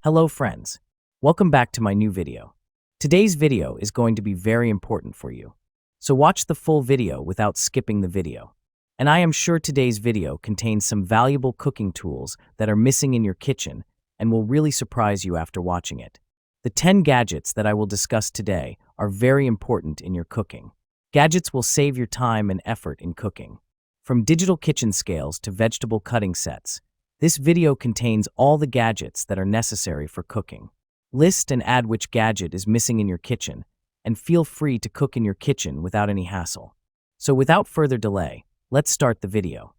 Hello friends, welcome back to my new video. Today's video is going to be very important for you, so watch the full video without skipping the video. And I am sure today's video contains some valuable cooking tools that are missing in your kitchen and will really surprise you after watching it. The 10 gadgets that I will discuss today are very important in your cooking. Gadgets will save your time and effort in cooking. From digital kitchen scales to vegetable cutting sets, this video contains all the gadgets that are necessary for cooking. List and add which gadget is missing in your kitchen, and feel free to cook in your kitchen without any hassle. So without further delay, let's start the video.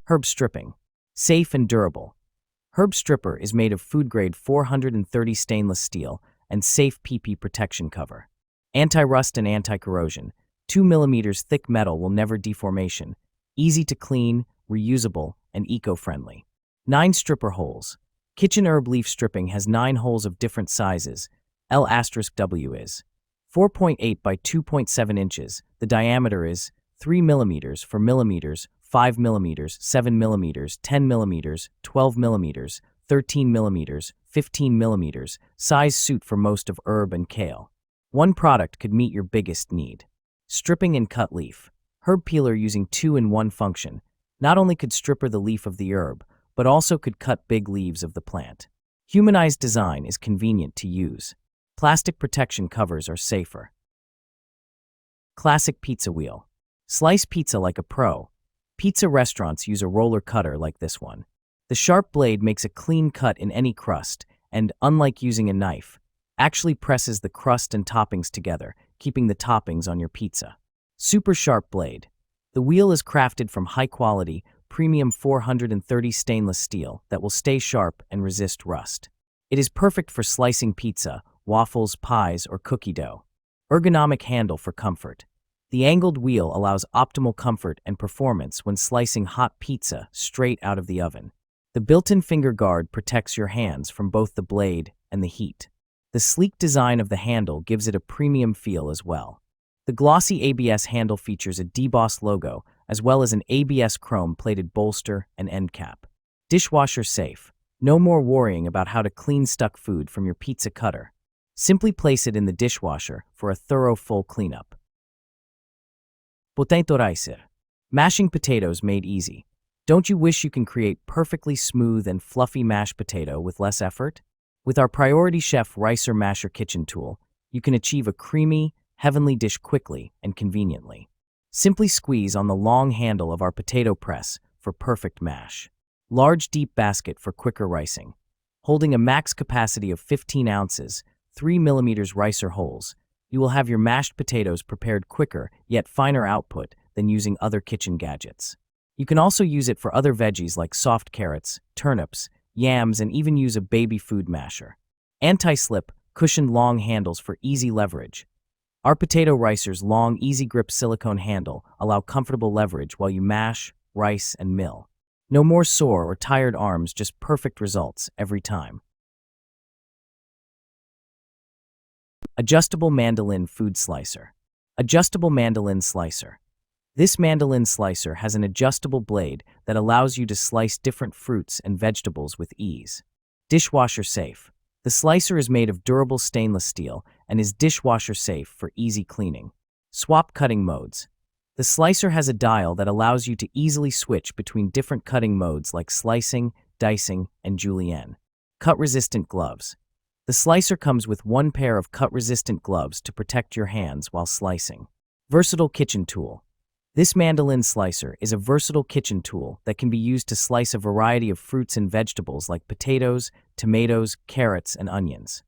Herb stripping. Safe and durable. Herb stripper is made of food-grade 430 stainless steel and safe PP protection cover. Anti-rust and anti-corrosion. 2 mm thick metal will never deformation. Easy to clean, reusable, and eco-friendly. 9 stripper holes. Kitchen herb leaf stripping has 9 holes of different sizes. L*W is 4.8 by 2.7 inches. The diameter is 3 mm for millimeters, 5 mm, 7 mm, 10 mm, 12 mm, 13 mm, 15 mm. Size suit for most of herb and kale. One product could meet your biggest need. Stripping and cut leaf. Herb peeler using 2-in-1 function. Not only could stripper the leaf of the herb, but also could cut big leaves of the plant. Humanized design is convenient to use. Plastic protection covers are safer. Classic pizza wheel. Slice pizza like a pro. Pizza restaurants use a roller cutter like this one. The sharp blade makes a clean cut in any crust and, unlike using a knife, actually presses the crust and toppings together, keeping the toppings on your pizza. Super sharp blade. The wheel is crafted from high-quality, premium 430 stainless steel that will stay sharp and resist rust. It is perfect for slicing pizza, waffles, pies, or cookie dough. Ergonomic handle for comfort. The angled wheel allows optimal comfort and performance when slicing hot pizza straight out of the oven. The built-in finger guard protects your hands from both the blade and the heat. The sleek design of the handle gives it a premium feel as well. The glossy ABS handle features a debossed logo, as well as an ABS chrome-plated bolster and end cap. Dishwasher safe. No more worrying about how to clean stuck food from your pizza cutter. Simply place it in the dishwasher for a thorough full cleanup. Potato ricer. Mashing potatoes made easy. Don't you wish you can create perfectly smooth and fluffy mashed potato with less effort? With our Priority Chef Ricer Masher kitchen tool, you can achieve a creamy, heavenly dish quickly and conveniently. Simply squeeze on the long handle of our potato press for perfect mash. Large deep basket for quicker ricing. Holding a max capacity of 15 ounces, 3 mm ricer holes, you will have your mashed potatoes prepared quicker yet finer output than using other kitchen gadgets. You can also use it for other veggies like soft carrots, turnips, yams, and even use a baby food masher. Anti-slip, cushioned long handles for easy leverage. Our potato ricer's long, easy-grip silicone handle allow comfortable leverage while you mash, rice, and mill. No more sore or tired arms, just perfect results every time. Adjustable mandolin food slicer. Adjustable mandolin slicer. This mandolin slicer has an adjustable blade that allows you to slice different fruits and vegetables with ease. Dishwasher safe. The slicer is made of durable stainless steel and is dishwasher safe for easy cleaning. Swap cutting modes. The slicer has a dial that allows you to easily switch between different cutting modes like slicing, dicing, and julienne. Cut-resistant gloves. The slicer comes with 1 pair of cut-resistant gloves to protect your hands while slicing. Versatile kitchen tool. This mandolin slicer is a versatile kitchen tool that can be used to slice a variety of fruits and vegetables like potatoes, tomatoes, carrots, and onions.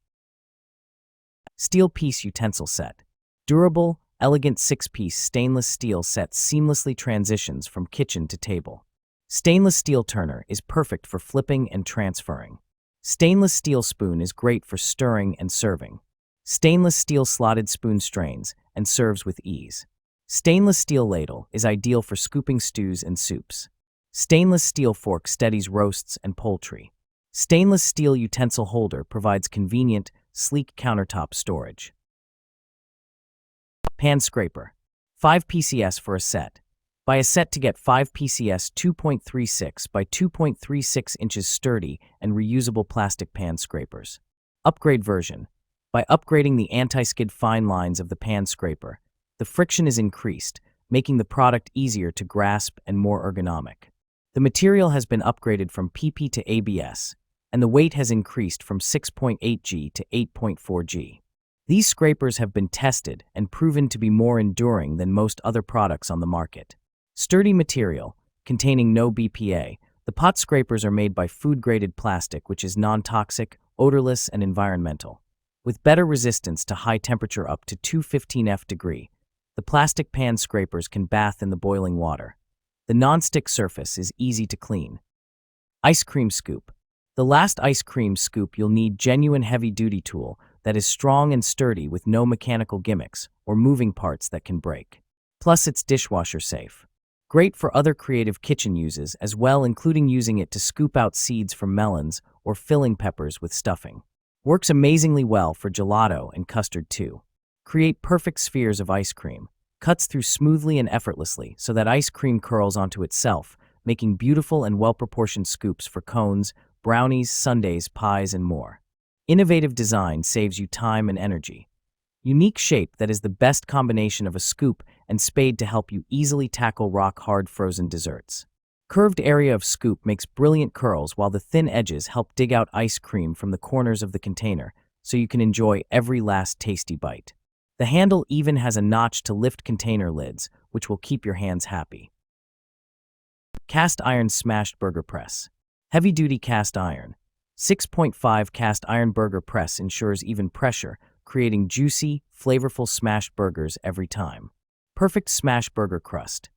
Steel piece utensil set. Durable, elegant 6-piece stainless steel set seamlessly transitions from kitchen to table. Stainless steel turner is perfect for flipping and transferring. Stainless steel spoon is great for stirring and serving. Stainless steel slotted spoon strains and serves with ease. Stainless steel ladle is ideal for scooping stews and soups. Stainless steel fork steadies roasts and poultry. Stainless steel utensil holder provides convenient, sleek countertop storage. Pan scraper. 5 PCS for a set. Buy a set to get 5 PCS 2.36 by 2.36 inches sturdy and reusable plastic pan scrapers. Upgrade version. By upgrading the anti-skid fine lines of the pan scraper, the friction is increased, making the product easier to grasp and more ergonomic. The material has been upgraded from PP to ABS, and the weight has increased from 6.8 g to 8.4 g. These scrapers have been tested and proven to be more enduring than most other products on the market. Sturdy material, containing no BPA, the pot scrapers are made by food-graded plastic which is non-toxic, odorless, and environmental. With better resistance to high temperature up to 215 degrees, the plastic pan scrapers can bath in the boiling water. The non-stick surface is easy to clean. Ice cream scoop. The last ice cream scoop you'll need genuine heavy-duty tool that is strong and sturdy with no mechanical gimmicks or moving parts that can break. Plus it's dishwasher safe. Great for other creative kitchen uses as well, including using it to scoop out seeds from melons or filling peppers with stuffing. Works amazingly well for gelato and custard too. Create perfect spheres of ice cream. Cuts through smoothly and effortlessly so that ice cream curls onto itself, making beautiful and well-proportioned scoops for cones, brownies, sundaes, pies, and more. Innovative design saves you time and energy. Unique shape that is the best combination of a scoop and spade to help you easily tackle rock-hard frozen desserts. Curved area of scoop makes brilliant curls while the thin edges help dig out ice cream from the corners of the container so you can enjoy every last tasty bite. The handle even has a notch to lift container lids, which will keep your hands happy. Cast iron smashed burger press. Heavy-duty cast iron. 6.5 cast iron burger press ensures even pressure, creating juicy, flavorful smashed burgers every time. Perfect smash burger crust.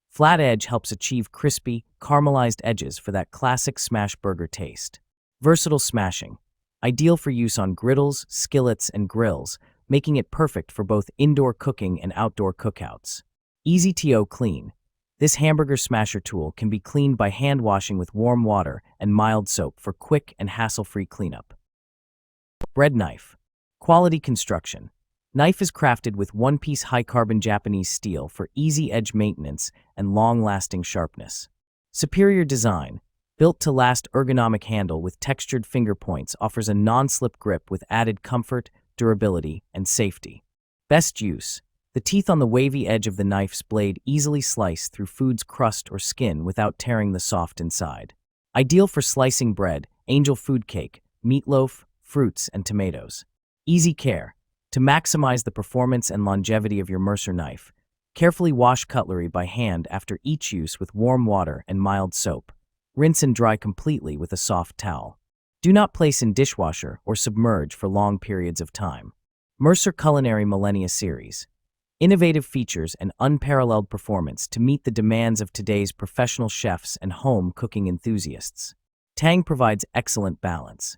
Flat edge helps achieve crispy, caramelized edges for that classic smash burger taste. Versatile smashing. Ideal for use on griddles, skillets, and grills, making it perfect for both indoor cooking and outdoor cookouts. Easy to clean. This hamburger smasher tool can be cleaned by hand washing with warm water and mild soap for quick and hassle-free cleanup. Bread knife. Quality construction. Knife is crafted with one-piece high-carbon Japanese steel for easy edge maintenance and long-lasting sharpness. Superior design. Built-to-last ergonomic handle with textured finger points offers a non-slip grip with added comfort, durability, and safety. Best use. The teeth on the wavy edge of the knife's blade easily slice through food's crust or skin without tearing the soft inside. Ideal for slicing bread, angel food cake, meatloaf, fruits, and tomatoes. Easy care. To maximize the performance and longevity of your Mercer knife, carefully wash cutlery by hand after each use with warm water and mild soap. Rinse and dry completely with a soft towel. Do not place in dishwasher or submerge for long periods of time. Mercer Culinary Millennia Series. Innovative features and unparalleled performance to meet the demands of today's professional chefs and home cooking enthusiasts. Tang provides excellent balance.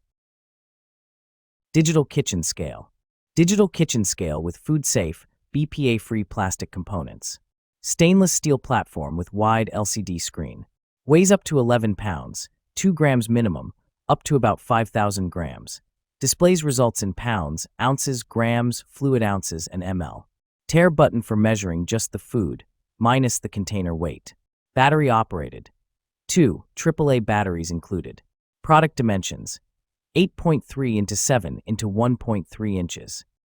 Digital kitchen scale. Digital kitchen scale with food-safe, BPA-free plastic components. Stainless steel platform with wide LCD screen. Weighs up to 11 pounds, 2 grams minimum, up to about 5,000 grams. Displays results in pounds, ounces, grams, fluid ounces, and ml. Tare button for measuring just the food, minus the container weight. Battery operated. 2 AAA batteries included. Product dimensions. 8.3 into 7 into 1.3 inches.